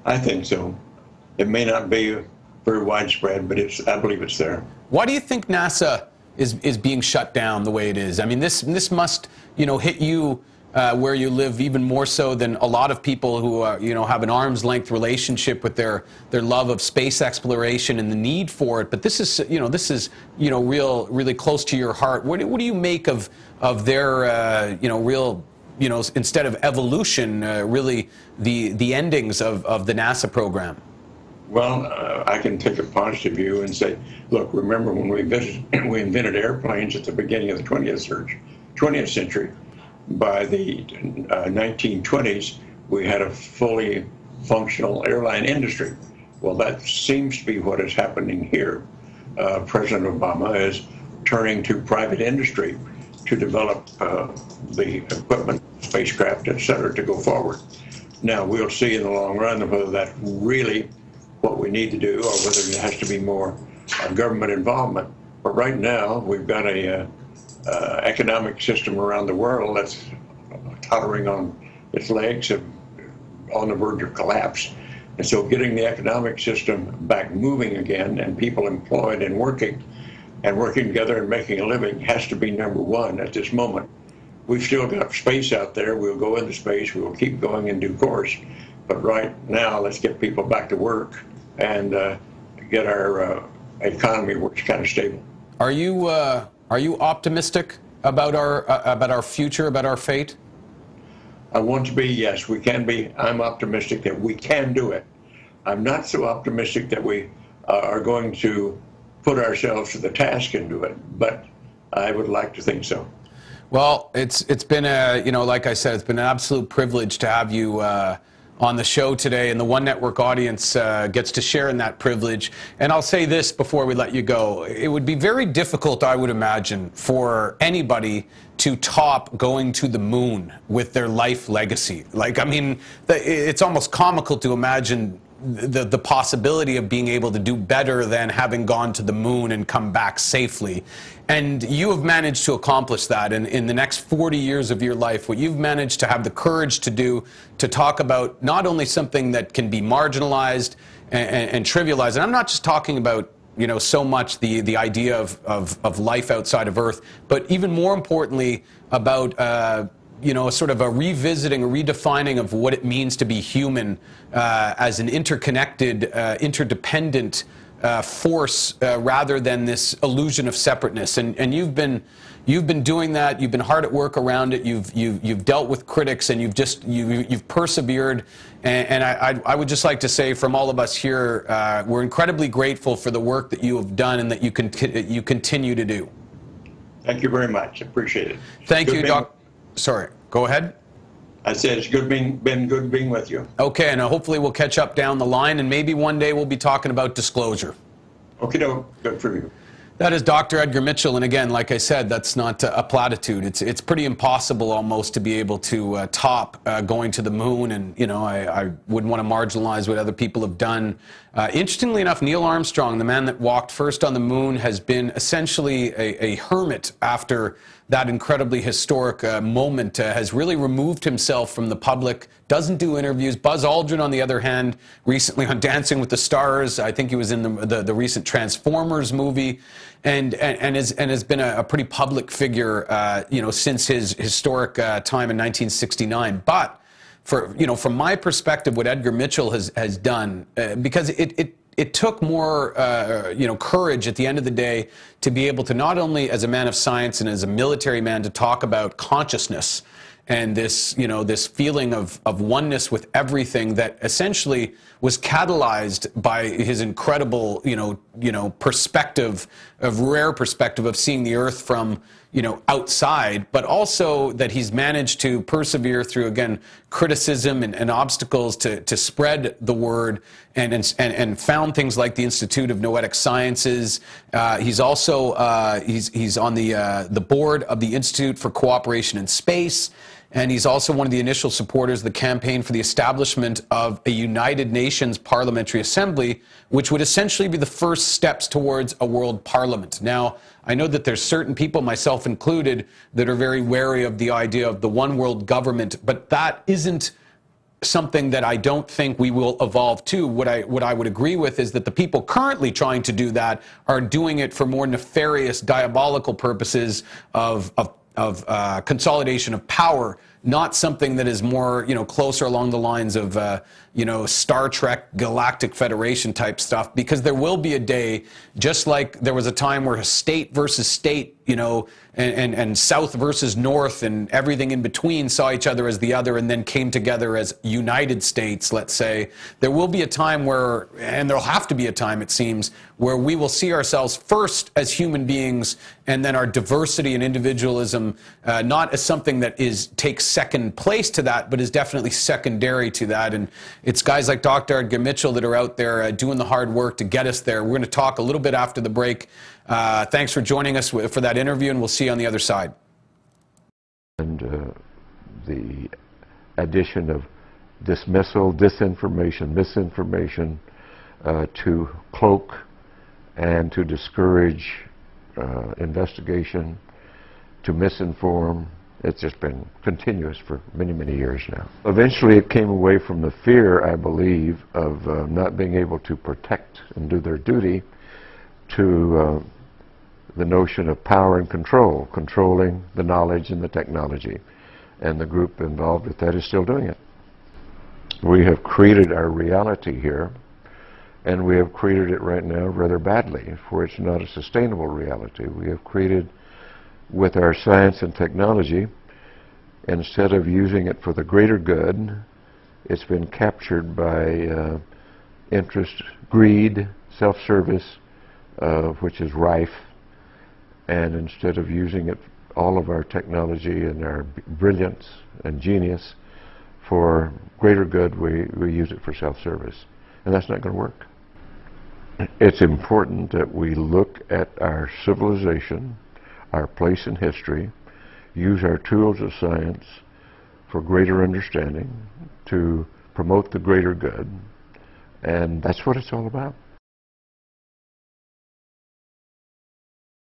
I think so. It may not be very widespread, but I believe it's there. Why do you think NASA is being shut down the way it is? I mean, this must, hit you where you live even more so than a lot of people who have an arm's length relationship with their love of space exploration and the need for it. But this is really close to your heart. What do you make of their real, instead of evolution, really the endings of the NASA program? Well, I can take a positive view and say, look, remember when we invented airplanes at the beginning of the 20th century. By the 1920s, we had a fully functional airline industry. Well, that seems to be what is happening here. President Obama is turning to private industry to develop the equipment, spacecraft, et cetera, to go forward. Now, we'll see in the long run whether that's really what we need to do or whether there has to be more government involvement. But right now, we've got a economic system around the world that's tottering on its legs, on the verge of collapse. And so getting the economic system back moving again and people employed and working together and making a living has to be number one at this moment. We've still got space out there. We'll go into space. We'll keep going in due course. But right now, let's get people back to work and get our economy works kind of stable. Are you optimistic about our future, about our fate? I want to be, yes, we can be. I'm optimistic that we can do it. I'm not so optimistic that we are going to put ourselves to the task and do it, but I would like to think so. Well, it's been like I said, it's been an absolute privilege to have you on the show today, and the One Network audience gets to share in that privilege. And I'll say this before we let you go. It would be very difficult, I would imagine, for anybody to top going to the moon with their life legacy. Like, I mean, it's almost comical to imagine the possibility of being able to do better than having gone to the moon and come back safely. And you have managed to accomplish that in the next 40 years of your life. What you've managed to have the courage to do, to talk about not only something that can be marginalized and trivialized, and I'm not just talking about so much the idea of life outside of Earth, but even more importantly about sort of a revisiting, a redefining of what it means to be human as an interconnected, interdependent force rather than this illusion of separateness. And you've been doing that. You've been hard at work around it. You've dealt with critics, and you've persevered. And I would just like to say, from all of us here, we're incredibly grateful for the work that you have done and that you continue to do. Thank you very much. Appreciate it. Thank you, Doc. Sorry, go ahead. I said it's been good being with you. Okay, and hopefully we'll catch up down the line, and maybe one day we'll be talking about disclosure. Okay, no, good for you. That is Dr. Edgar Mitchell, and again, like I said, that's not a platitude. It's pretty impossible almost to be able to top going to the moon, and I wouldn't want to marginalize what other people have done. Interestingly enough, Neil Armstrong, the man that walked first on the moon, has been essentially a hermit after that incredibly historic moment, has really removed himself from the public, doesn't do interviews. Buzz Aldrin, on the other hand, recently on Dancing with the Stars, I think he was in the recent Transformers movie, and has been a pretty public figure, since his historic time in 1969. But from my perspective, what Edgar Mitchell has done, because it took more, courage at the end of the day to be able to not only as a man of science and as a military man to talk about consciousness and this, this feeling of oneness with everything that essentially was catalyzed by his incredible, perspective, rare perspective of seeing the Earth from, outside, but also that he's managed to persevere through, again, criticism and obstacles to spread the word and found things like the Institute of Noetic Sciences. He's also he's on the board of the Institute for Cooperation in Space. And he's also one of the initial supporters of the campaign for the establishment of a United Nations Parliamentary Assembly, which would essentially be the first steps towards a world parliament. Now, I know that there's certain people, myself included, that are very wary of the idea of the one world government, but that isn't something that I don't think we will evolve to. What I would agree with is that the people currently trying to do that are doing it for more nefarious, diabolical purposes of consolidation of power, not something that is more, closer along the lines of, Star Trek Galactic Federation type stuff, because there will be a day, just like there was a time where state versus state, and South versus North and everything in between saw each other as the other and then came together as United States, let's say. There will be a time where, and there'll have to be a time, it seems, where we will see ourselves first as human beings, and then our diversity and individualism, not as something that takes second place to that, but is definitely secondary to that. And it's guys like Dr. Edgar Mitchell that are out there doing the hard work to get us there. We're going to talk a little bit after the break. Thanks for joining us for that interview, and we'll see you on the other side. And the addition of dismissal, disinformation, misinformation to cloak and to discourage investigation, to misinform. It's just been continuous for many, many years now. Eventually it came away from the fear, I believe, of not being able to protect and do their duty to the notion of power and control, controlling the knowledge and the technology. And the group involved with that is still doing it. We have created our reality here, and we have created it right now rather badly, for it's not a sustainable reality. We have created, with our science and technology, instead of using it for the greater good, it's been captured by interest, greed, self-service, which is rife. And instead of using it, all of our technology and our brilliance and genius for greater good, we use it for self-service. And that's not going to work. It's important that we look at our civilization, our place in history, use our tools of science for greater understanding, to promote the greater good. And that's what it's all about.